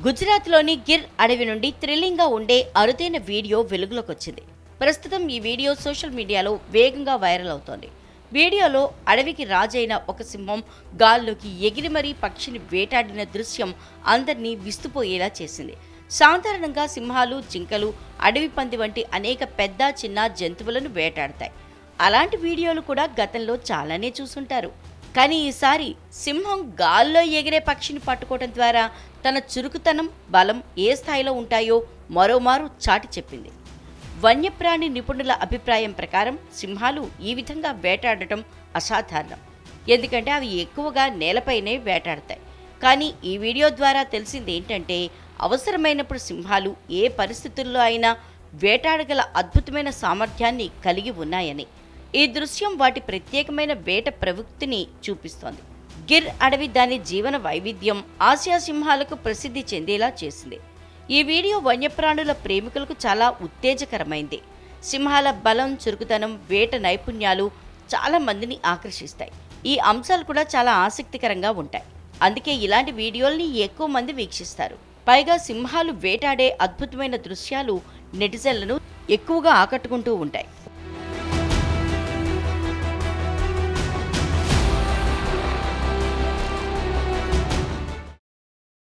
గుజరాత్లోని గిర్ అడవి నుండి థ్రిల్లింగ్గా ఉండే అరుదైన వీడియో వెలుగులోకి వచ్చింది. ప్రస్తుతం ఈ వీడియో సోషల్ మీడియాలో వేగంగా వైరల్ అవుతోంది. వీడియోలో అడవికి రాజైన ఒక సింహం గాల్లోకి ఎగిరి మరీ పక్షిని వేటాడిన దృశ్యం అందరినీ విస్తుపోయేలా చేసింది. సాధారణంగా సింహాలు, జింకలు, అడవి పంది వంటి అనేక పెద్ద చిన్న జంతువులను వేటాడతాయి. అలాంటి వీడియోలు కూడా గతంలో చాలానే చూసుంటారు. కానీ ఈసారి సింహం గాల్లో ఎగిరే పక్షిని పట్టుకోవడం ద్వారా తన చురుకుతనం, బలం ఏ స్థాయిలో ఉంటాయో మరోమారు చాటి చెప్పింది. వన్యప్రాణి నిపుణుల అభిప్రాయం ప్రకారం సింహాలు ఈ విధంగా వేటాడటం అసాధారణం. ఎందుకంటే అవి ఎక్కువగా నేలపైనే వేటాడతాయి. కానీ ఈ వీడియో ద్వారా తెలిసింది ఏంటంటే, అవసరమైనప్పుడు సింహాలు ఏ పరిస్థితుల్లో అయినా వేటాడగల అద్భుతమైన సామర్థ్యాన్ని కలిగి ఉన్నాయని. ఈ దృశ్యం వాటి ప్రత్యేకమైన వేట ప్రవృత్తిని చూపిస్తోంది. గిర్ అడవి దాని జీవన వైవిధ్యం ఆసియా సింహాలకు ప్రసిద్ధి చెందేలా చేసింది. ఈ వీడియో వన్యప్రాణుల ప్రేమికులకు చాలా ఉత్తేజకరమైంది. సింహాల బలం, చురుకుతనం, వేట నైపుణ్యాలు చాలా మందిని ఆకర్షిస్తాయి. ఈ అంశాలు కూడా చాలా ఆసక్తికరంగా ఉంటాయి. అందుకే ఇలాంటి వీడియోల్ని ఎక్కువ మంది వీక్షిస్తారు. పైగా సింహాలు వేటాడే అద్భుతమైన దృశ్యాలు నెటిజన్లను ఎక్కువగా ఆకట్టుకుంటూ ఉంటాయి.